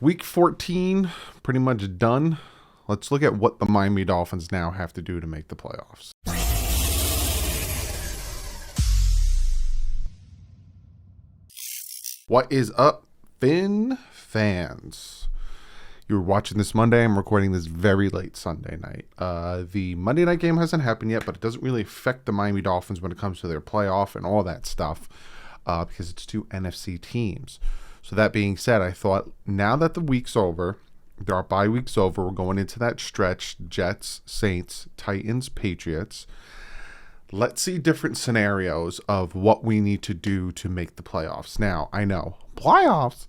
Week 14, pretty much done. Let's look at what the Miami Dolphins now have to do to make the playoffs. What is up, Fin fans? You're watching this Monday. I'm recording this very late Sunday night. The Monday night game hasn't happened yet, but it doesn't really affect the Miami Dolphins when it comes to their playoff and all that stuff because it's two NFC teams. So that being said, I thought now that the week's over, our bye week's over, we're going into that stretch, Jets, Saints, Titans, Patriots. Let's see different scenarios of what we need to do to make the playoffs. Now, I know, playoffs,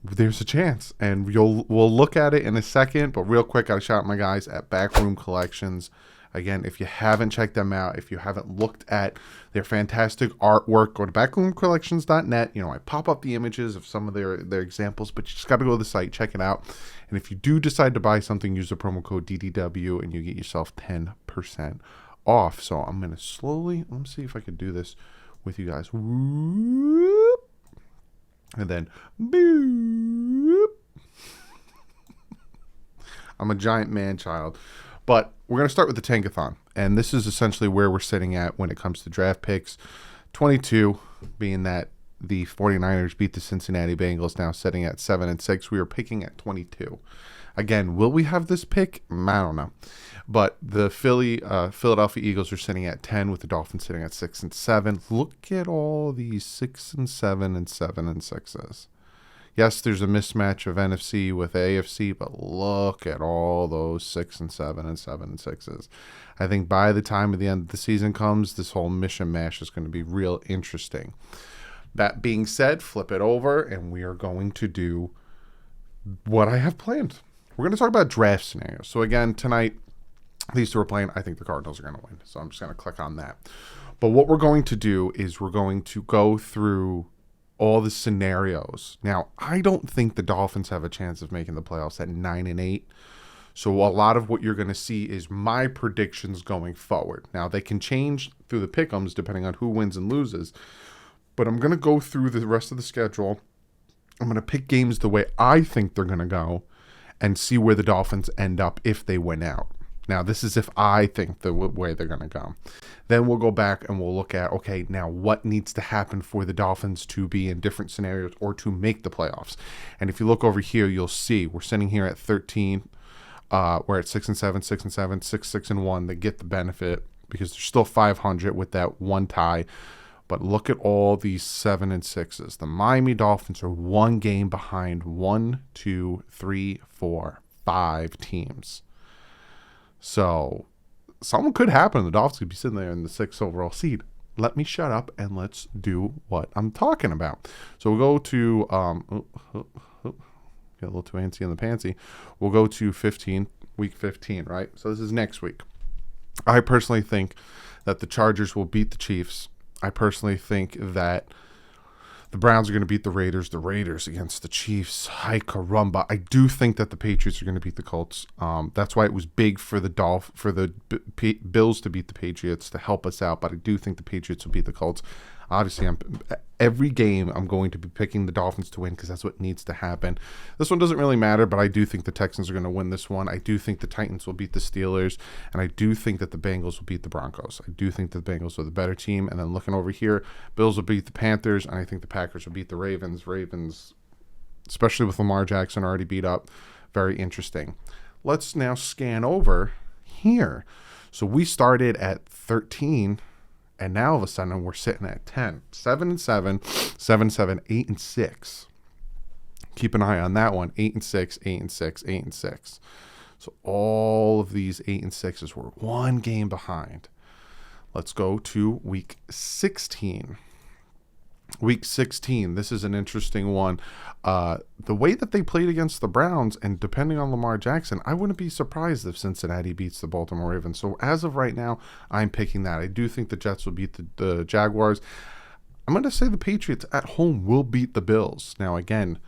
there's a chance, and we'll look at it in a second, but real quick, I shout out my guys at Backroom Collections. Again, if you haven't checked them out, if you haven't looked at their fantastic artwork, go to backroomcollections.net. You know, I pop up the images of some of their examples, but you just got to go to the site, check it out. And if you do decide to buy something, use the promo code DDW, and you get yourself 10% off. So I'm going to slowly, let me see if I can do this with you guys. Whoop. And then, boop. I'm a giant man-child. But we're going to start with the Tankathon. And this is essentially where we're sitting at when it comes to draft picks. 22, being that the 49ers beat the Cincinnati Bengals, now sitting at 7-6. We are picking at 22. Again, will we have this pick? I don't know. But the Philadelphia Eagles are sitting at 10, with the Dolphins sitting at 6-7. Look at all these 6-7 and 7-6s. Yes, there's a mismatch of NFC with AFC, but look at all those 6-7 and 7-6s. I think by the time of the end of the season comes, this whole mishmash is going to be real interesting. That being said, flip it over, and we are going to do what I have planned. We're going to talk about draft scenarios. So again, tonight, these two are playing. I think the Cardinals are going to win, so I'm just going to click on that. But what we're going to do is we're going to go through all the scenarios. Now, I don't think the Dolphins have a chance of making the playoffs at 9-8. So a lot of what you're going to see is my predictions going forward. Now, they can change through the pick'ems depending on who wins and loses. But I'm going to go through the rest of the schedule. I'm going to pick games the way I think they're going to go and see where the Dolphins end up if they win out. Now, this is if I think the way they're going to go. Then we'll go back and we'll look at, okay, now what needs to happen for the Dolphins to be in different scenarios or to make the playoffs. And if you look over here, you'll see we're sitting here at 13. We're at 6-7, 6-7, 6-6-1. They get the benefit because they're still 500 with that one tie. But look at all these 7-6s. The Miami Dolphins are one game behind 1, 2, 3, 4, 5 teams. So something could happen. The Dolphins could be sitting there in the 6th overall seed. Let me shut up and let's do what I'm talking about. So we'll go to, get a little too antsy in the pantsy. We'll go to week 15, right? So this is next week. I personally think that the Chargers will beat the Chiefs. I personally think that the Browns are going to beat the Raiders against the Chiefs. Hi caramba. I do think that the Patriots are going to beat the Colts. That's why it was big for the Bills to beat the Patriots to help us out, but I do think the Patriots will beat the Colts. Obviously, every game I'm going to be picking the Dolphins to win because that's what needs to happen. This one doesn't really matter, but I do think the Texans are going to win this one. I do think the Titans will beat the Steelers, and I do think that the Bengals will beat the Broncos. I do think the Bengals are the better team. And then looking over here, Bills will beat the Panthers, and I think the Packers will beat the Ravens. Ravens, especially with Lamar Jackson already beat up, very interesting. Let's now scan over here. So we started at 13. And now all of a sudden we're sitting at 10, 7-7, 7-7, 8-6. Keep an eye on that one. 8-6, 8-6, 8-6. So all of these 8-6s were one game behind. Let's go to week 16. Week 16, this is an interesting one. The way that they played against the Browns, and depending on Lamar Jackson, I wouldn't be surprised if Cincinnati beats the Baltimore Ravens. So as of right now, I'm picking that. I do think the Jets will beat the Jaguars. I'm going to say the Patriots at home will beat the Bills. Now, again,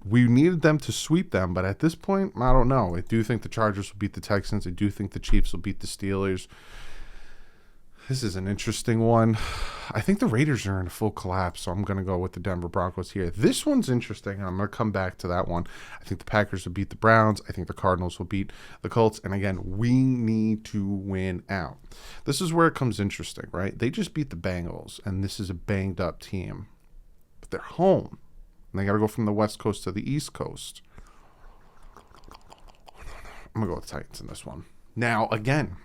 we needed them to sweep them, but at this point, I don't know. I do think the Chargers will beat the Texans. I do think the Chiefs will beat the Steelers. This is an interesting one. I think the Raiders are in a full collapse, so I'm going to go with the Denver Broncos here. This one's interesting, and I'm going to come back to that one. I think the Packers will beat the Browns. I think the Cardinals will beat the Colts. And again, we need to win out. This is where it comes interesting, right? They just beat the Bengals, and this is a banged-up team. But they're home, and they got to go from the West Coast to the East Coast. I'm going to go with the Titans in this one. Now, again,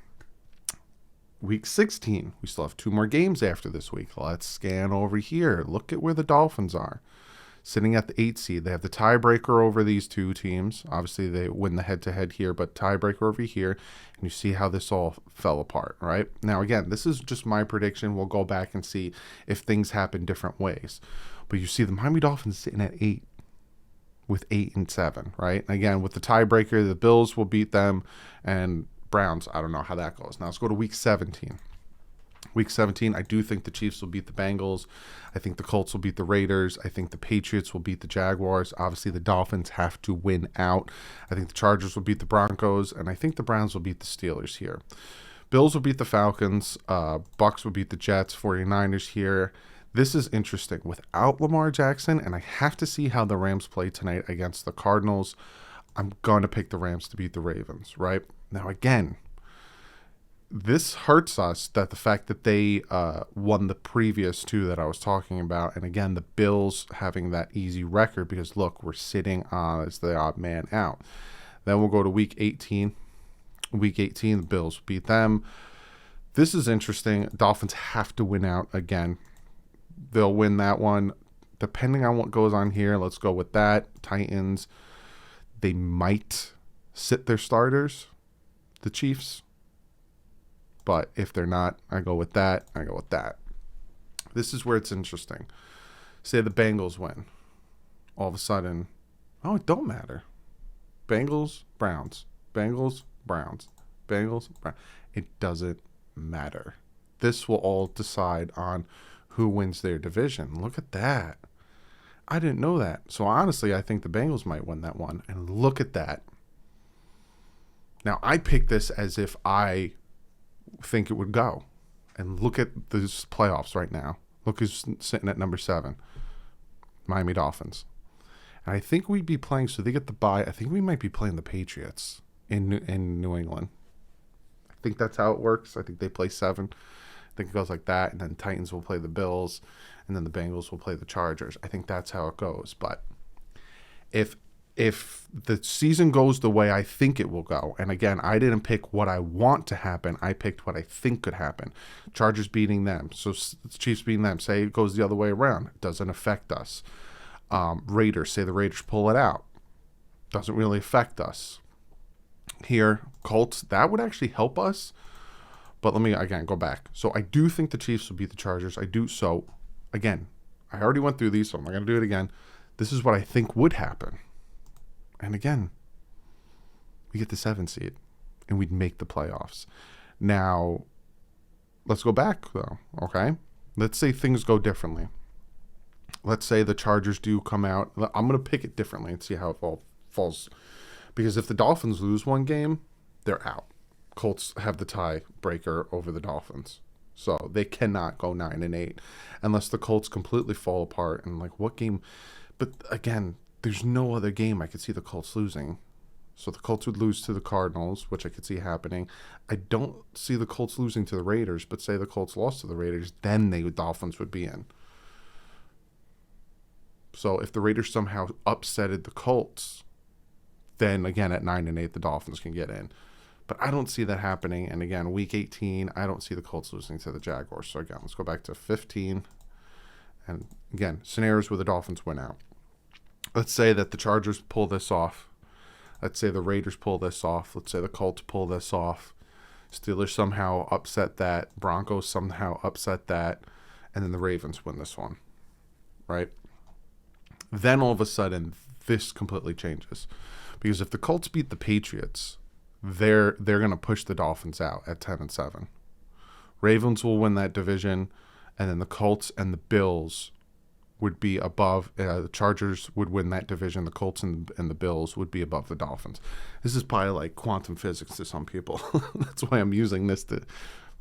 Week 16, we still have 2 more games after this week. Let's scan over here. Look at where the Dolphins are. Sitting at the 8 seed. They have the tiebreaker over these 2 teams. Obviously, they win the head-to-head here, but tiebreaker over here. And you see how this all fell apart, right? Now, again, this is just my prediction. We'll go back and see if things happen different ways. But you see the Miami Dolphins sitting at 8 with 8-7, right? Again, with the tiebreaker, the Bills will beat them, and Browns, I don't know how that goes. Now let's go to Week 17. Week 17, I do think the Chiefs will beat the Bengals. I think the Colts will beat the Raiders. I think the Patriots will beat the Jaguars. Obviously, the Dolphins have to win out. I think the Chargers will beat the Broncos, and I think the Browns will beat the Steelers here. Bills will beat the Falcons. Bucks will beat the Jets. 49ers here. This is interesting. Without Lamar Jackson, and I have to see how the Rams play tonight against the Cardinals, I'm going to pick the Rams to beat the Ravens, right? Now, again, this hurts us, that the fact that they won the previous 2 that I was talking about. And again, the Bills having that easy record because, look, we're sitting as the odd man out. Then we'll go to Week 18. Week 18, the Bills beat them. This is interesting. Dolphins have to win out again. They'll win that one. Depending on what goes on here, let's go with that. Titans, they might sit their starters, the Chiefs. But if they're not, I go with that. I go with that. This is where it's interesting. Say the Bengals win. All of a sudden, oh, it don't matter. Bengals, Browns. Bengals, Browns. Bengals, Browns. It doesn't matter. This will all decide on who wins their division. Look at that. I didn't know that. So honestly, I think the Bengals might win that one. And look at that. Now, I picked this as if I think it would go. And look at these playoffs right now. Look who's sitting at number 7. Miami Dolphins. And I think we'd be playing, so they get the bye. I think we might be playing the Patriots in New England. I think that's how it works. I think they play 7. I think it goes like that. And then Titans will play the Bills. And then the Bengals will play the Chargers. I think that's how it goes. But if the season goes the way I think it will go, and again, I didn't pick what I want to happen. I picked what I think could happen. Chargers beating them. So Chiefs beating them. Say it goes the other way around. It doesn't affect us. Raiders. Say the Raiders pull it out. Doesn't really affect us. Here, Colts. That would actually help us. But let me, again, go back. So I do think the Chiefs will beat the Chargers. I do. So, again, I already went through these, so I'm not going to do it again. This is what I think would happen. And again, we get the 7 seed, and we'd make the playoffs. Now, let's go back, though, okay? Let's say things go differently. Let's say the Chargers do come out. I'm going to pick it differently and see how it all falls. Because if the Dolphins lose one game, they're out. Colts have the tiebreaker over the Dolphins. So they cannot go 9-8 unless the Colts completely fall apart. And like, what game? But again, there's no other game I could see the Colts losing. So the Colts would lose to the Cardinals, which I could see happening. I don't see the Colts losing to the Raiders, but say the Colts lost to the Raiders, then the Dolphins would be in. So if the Raiders somehow upsetted the Colts, then again at 9-8, the Dolphins can get in. But I don't see that happening. And again, Week 18, I don't see the Colts losing to the Jaguars. So again, let's go back to 15. And again, scenarios where the Dolphins win out. Let's say that the Chargers pull this off. Let's say the Raiders pull this off. Let's say the Colts pull this off. Steelers somehow upset that. Broncos somehow upset that. And then the Ravens win this one. Right? Then all of a sudden, this completely changes. Because if the Colts beat the Patriots, they're going to push the Dolphins out at 10-7. Ravens will win that division. And then the Colts and the Bills would be above. The Chargers would win that division. The Colts and the Bills would be above the Dolphins. This is probably like quantum physics to some people. That's why I'm using this to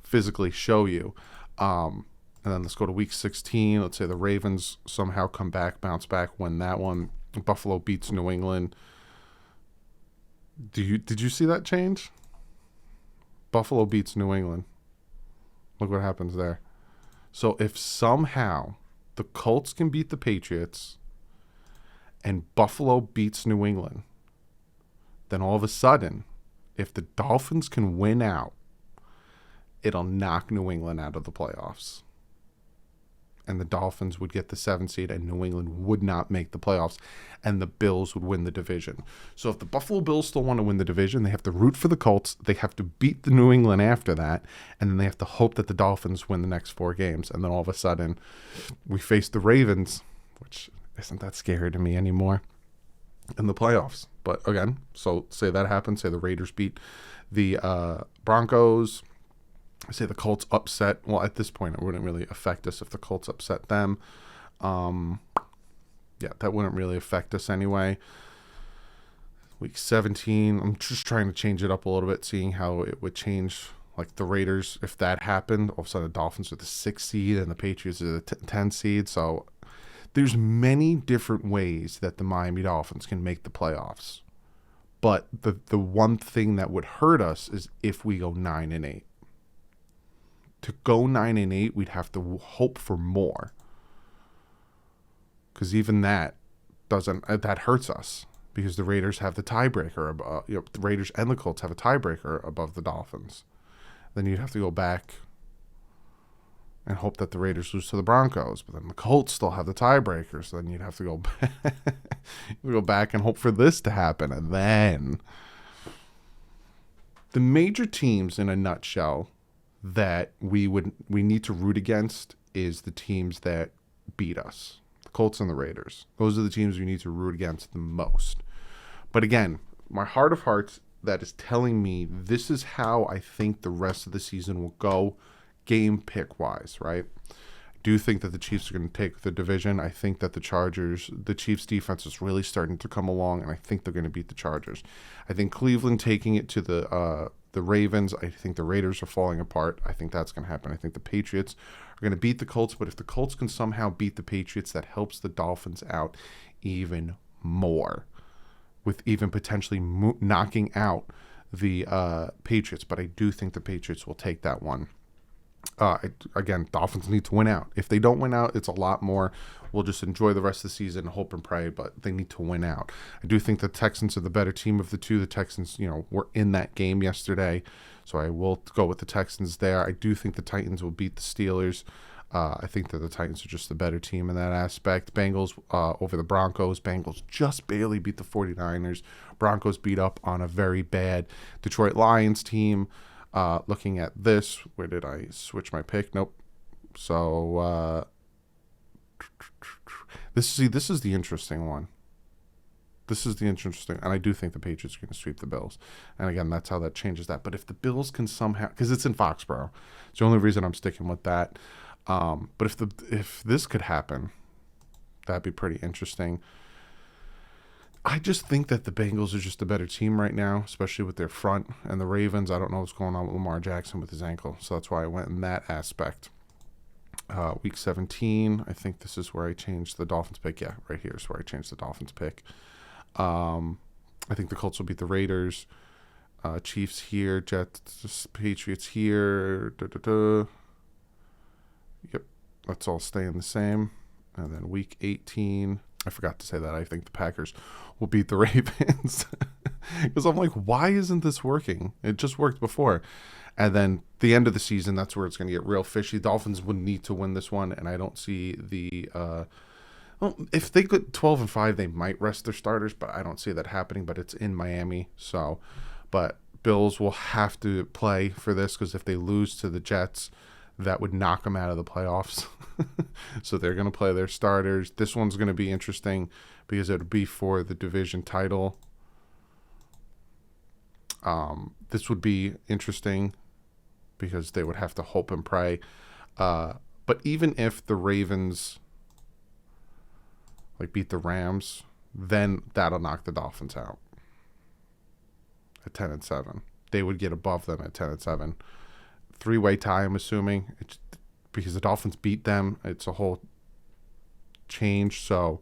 physically show you. And then let's go to week 16. Let's say the Ravens somehow come back, bounce back, win that one. Buffalo beats New England. Did you see that change? Buffalo beats New England. Look what happens there. So if somehow the Colts can beat the Patriots and Buffalo beats New England, then all of a sudden, if the Dolphins can win out, it'll knock New England out of the playoffs. And the Dolphins would get the 7th seed and New England would not make the playoffs, and the Bills would win the division. So if the Buffalo Bills still want to win the division, they have to root for the Colts, they have to beat the New England after that, and then they have to hope that the Dolphins win the next 4 games. And then all of a sudden, we face the Ravens, which isn't that scary to me anymore, in the playoffs. But again, so say that happens, say the Raiders beat the Broncos, say the Colts upset. Well, at this point, it wouldn't really affect us if the Colts upset them. Yeah, that wouldn't really affect us anyway. Week 17, I'm just trying to change it up a little bit, seeing how it would change. Like the Raiders, if that happened, all of a sudden the Dolphins are the 6th seed and the Patriots are the 10th seed. So there's many different ways that the Miami Dolphins can make the playoffs. But the one thing that would hurt us is if we go 9-8. To go 9-8, we'd have to hope for more, because even that that hurts us, because the Raiders have the tiebreaker. The Raiders and the Colts have a tiebreaker above the Dolphins. Then you'd have to go back and hope that the Raiders lose to the Broncos, but then the Colts still have the tiebreaker. So then you'd have to go back and hope for this to happen, and then the major teams in a nutshell that we need to root against is the teams that beat us, the Colts and the Raiders. Those are the teams we need to root against the most. But again, my heart of hearts, that is telling me this is how I think the rest of the season will go, game pick wise, right? I do think that the Chiefs are going to take the division. I think that the Chiefs defense is really starting to come along, and I think they're going to beat the Chargers. I think Cleveland taking it to the Ravens. I think the Raiders are falling apart. I think that's going to happen. I think the Patriots are going to beat the Colts, but if the Colts can somehow beat the Patriots, that helps the Dolphins out even more, with even potentially knocking out the Patriots. But I do think the Patriots will take that one. Again, Dolphins need to win out. If they don't win out, it's a lot more. We'll just enjoy the rest of the season, hope and pray, but they need to win out. I do think the Texans are the better team of the two. The Texans, were in that game yesterday, so I will go with the Texans there. I do think the Titans will beat the Steelers. I think that the Titans are just the better team in that aspect. Bengals over the Broncos. Bengals just barely beat the 49ers. Broncos beat up on a very bad Detroit Lions team. Looking at this, where did I switch my pick? Nope. So this is the interesting one. This is the interesting, and I do think the Patriots are going to sweep the Bills. And again, that's how that changes that. But if the Bills can somehow, because it's in Foxborough, it's the only reason I'm sticking with that. But if this could happen, that'd be pretty interesting. I just think that the Bengals are just a better team right now, especially with their front. And the Ravens, I don't know what's going on with Lamar Jackson with his ankle. So that's why I went in that aspect. Week 17, I think this is where I changed the Dolphins pick. Yeah, right here is where I changed the Dolphins pick. I think the Colts will beat the Raiders. Chiefs here, Jets, Patriots here. Yep, that's all staying the same. And then week 18, I forgot to say that I think the Packers will beat the Ravens. Because I'm like, why isn't this working? It just worked before. And then the end of the season, that's where it's going to get real fishy. Dolphins would need to win this one, and I don't see the well, if they get 12-5, they might rest their starters, but I don't see that happening. But it's in Miami, so. But Bills will have to play for this, because if they lose to the Jets, that would knock them out of the playoffs. So they're going to play their starters. This one's going to be interesting because it would be for the division title. This would be interesting because they would have to hope and pray. But even if the Ravens beat the Rams, then that'll knock the Dolphins out at 10-7. They would get above them at 10-7. three-way tie, I'm assuming. It's because the Dolphins beat them. It's a whole change. So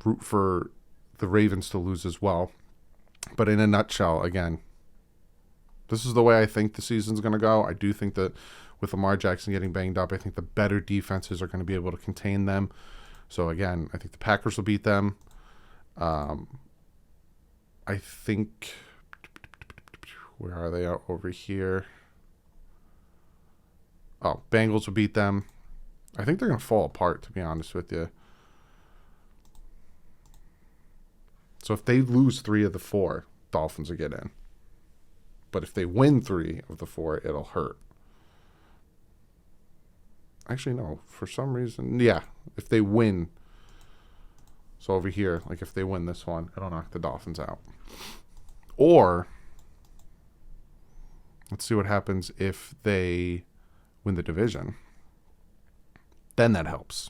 root for the Ravens to lose as well. But in a nutshell, again, this is the way I think the season's going to go. I do think that with Lamar Jackson getting banged up, I think the better defenses are going to be able to contain them. So, again, I think the Packers will beat them. I think, where are they over here? Oh, Bengals will beat them. I think they're going to fall apart, to be honest with you. So if they lose 3 of the 4, Dolphins will get in. But if they win 3 of the 4, it'll hurt. Actually, no. For some reason, yeah. If they win. So over here, like if they win this one, it'll knock the Dolphins out. Or, let's see what happens if they win the division. Then that helps.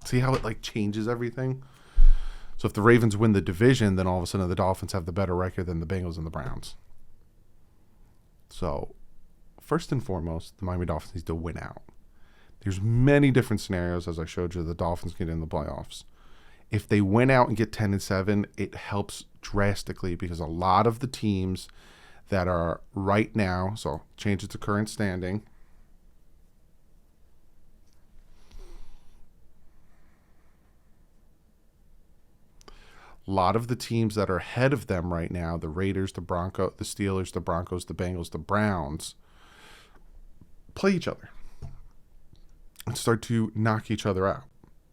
See how it like changes everything? So if the Ravens win the division, then all of a sudden the Dolphins have the better record than the Bengals and the Browns. So, first and foremost, the Miami Dolphins need to win out. There's many different scenarios, as I showed you, the Dolphins get in the playoffs. If they win out and get 10-7, it helps drastically because a lot of the teams that are right now, so change it to current standing, a lot of the teams that are ahead of them right now, the Raiders, the Steelers, the Broncos, the Bengals, the Browns, play each other and start to knock each other out.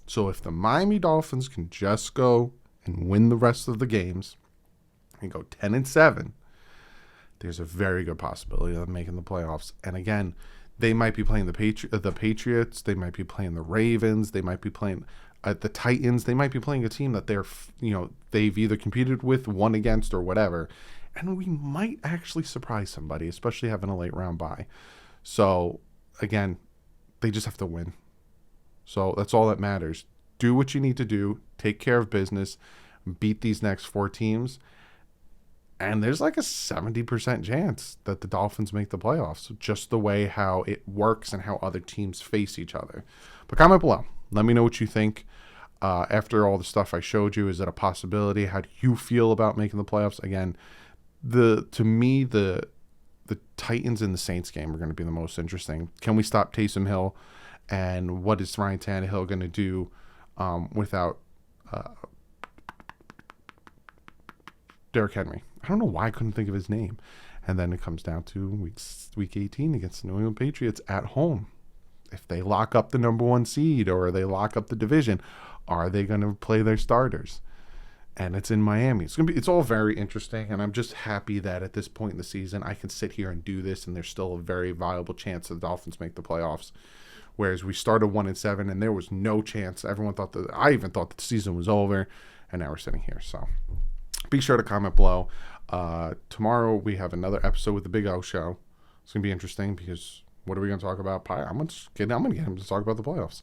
So if the Miami Dolphins can just go and win the rest of the games and go 10-7, there's a very good possibility of making the playoffs. And again, they might be playing the Patriots, they might be playing the Ravens, they might be playing the Titans, they might be playing a team that they've either competed with, won against, or whatever. And we might actually surprise somebody, especially having a late round bye. So, again, they just have to win. So that's all that matters. Do what you need to do. Take care of business. Beat these next 4 teams. And there's like a 70% chance that the Dolphins make the playoffs. Just the way how it works and how other teams face each other. But comment below. Let me know what you think. After all the stuff I showed you, is it a possibility? How do you feel about making the playoffs? Again, to me, the Titans and the Saints game are going to be the most interesting. Can we stop Taysom Hill? And what is Ryan Tannehill going to do without Derrick Henry? I don't know why I couldn't think of his name. And then it comes down to week 18 against the New England Patriots at home. If they lock up the number 1 seed or they lock up the division, are they going to play their starters? And it's in Miami. It's all very interesting, and I'm just happy that at this point in the season I can sit here and do this, and there's still a very viable chance the Dolphins make the playoffs. Whereas we started 1-7, and there was no chance. Everyone thought I even thought the season was over, and now we're sitting here. So be sure to comment below. Tomorrow we have another episode with the Big O Show. It's gonna be interesting because what are we gonna talk about? I'm gonna get him to talk about the playoffs.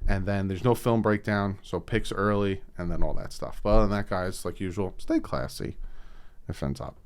And then there's no film breakdown, so picks early, and then all that stuff. But other than that, guys, like usual, stay classy. It ends up.